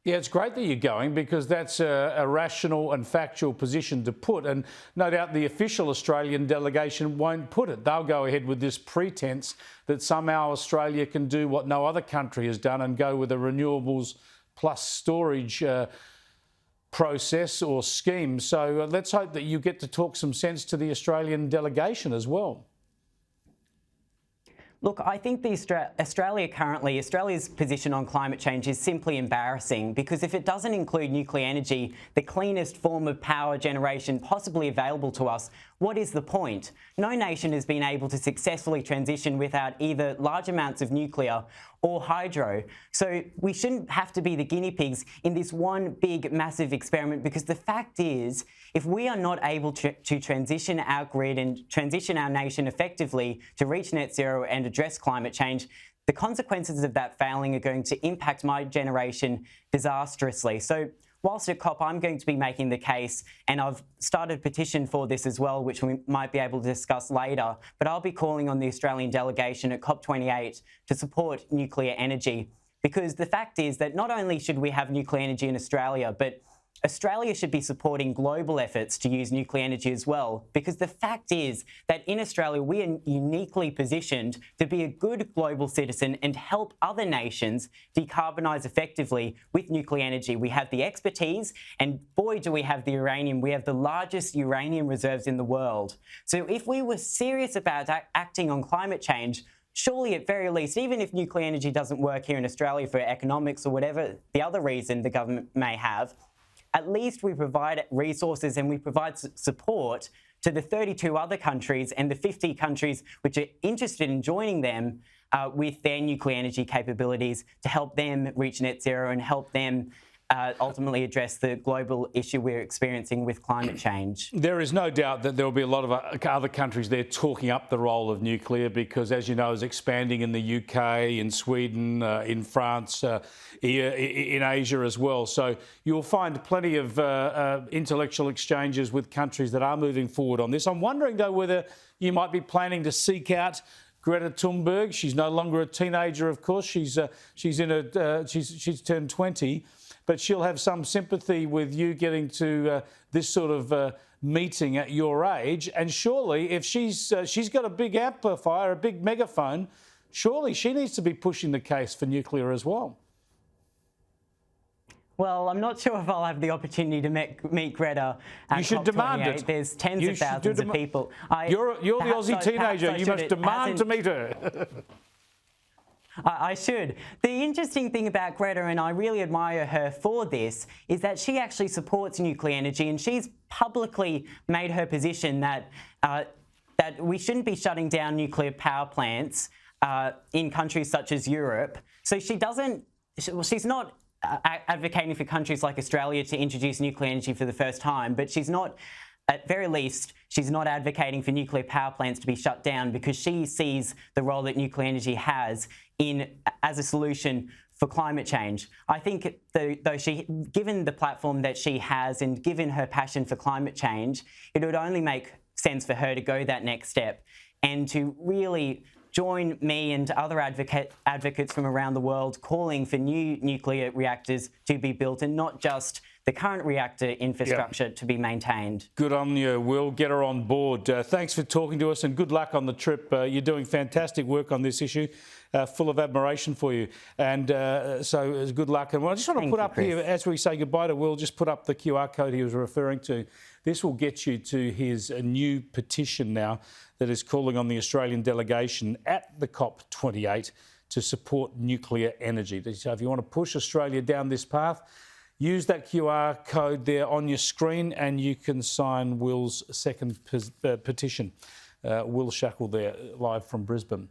Yeah, it's great that you're going because that's a rational and factual position to put. And no doubt the official Australian delegation won't put it. They'll go ahead with this pretense that somehow Australia can do what no other country has done and go with a renewables plus storage process or scheme. So let's hope that you get to talk some sense to the Australian delegation as well. Look, I think Australia's position on climate change is simply embarrassing because if it doesn't include nuclear energy, the cleanest form of power generation possibly available to us, what is the point? No nation has been able to successfully transition without either large amounts of nuclear or hydro. So we shouldn't have to be the guinea pigs in this one big, massive experiment because the fact is, if we are not able to transition our grid and transition our nation effectively to reach net zero and address climate change, the consequences of that failing are going to impact my generation disastrously. So whilst at COP, I'm going to be making the case, and I've started a petition for this as well, which we might be able to discuss later, but I'll be calling on the Australian delegation at COP28 to support nuclear energy. Because the fact is that not only should we have nuclear energy in Australia, but Australia should be supporting global efforts to use nuclear energy as well, because the fact is that in Australia, we are uniquely positioned to be a good global citizen and help other nations decarbonise effectively with nuclear energy. We have the expertise, and boy, do we have the uranium. We have the largest uranium reserves in the world. So if we were serious about acting on climate change, surely at very least, even if nuclear energy doesn't work here in Australia for economics or whatever the other reason the government may have, at least we provide resources and we provide support to the 32 other countries and the 50 countries which are interested in joining them with their nuclear energy capabilities to help them reach net zero and help them ultimately address the global issue we're experiencing with climate change. There is no doubt that there will be a lot of other countries there talking up the role of nuclear because, as you know, it's expanding in the UK, in Sweden, in France, in Asia as well. So you'll find plenty of intellectual exchanges with countries that are moving forward on this. I'm wondering, though, whether you might be planning to seek out Greta Thunberg. She's no longer a teenager, of course. She's turned 20. But she'll have some sympathy with you getting to this sort of meeting at your age. And surely, if she's got a big amplifier, a big megaphone, surely she needs to be pushing the case for nuclear as well. Well, I'm not sure if I'll have the opportunity to meet Greta at You should COP28. demand it. There's tens of thousands of people. You're the Aussie teenager. You must demand to meet her. I should. The interesting thing about Greta, and I really admire her for this, is that she actually supports nuclear energy, and she's publicly made her position that that we shouldn't be shutting down nuclear power plants in countries such as Europe. So she's not advocating for countries like Australia to introduce nuclear energy for the first time, but she's not, at very least, she's not advocating for nuclear power plants to be shut down because she sees the role that nuclear energy has as a solution for climate change. I think, given the platform that she has and given her passion for climate change, it would only make sense for her to go that next step and to really join me and other advocates from around the world calling for new nuclear reactors to be built and not just the current reactor infrastructure to be maintained. Good on you. We'll get her on board. Thanks for talking to us and good luck on the trip. You're doing fantastic work on this issue. Full of admiration for you. And so good luck. And I just want to put up here, as we say goodbye to Will, just put up the QR code he was referring to. This will get you to his new petition now that is calling on the Australian delegation at the COP28 to support nuclear energy. So if you want to push Australia down this path, use that QR code there on your screen and you can sign Will's second petition. Will Shackel there, live from Brisbane.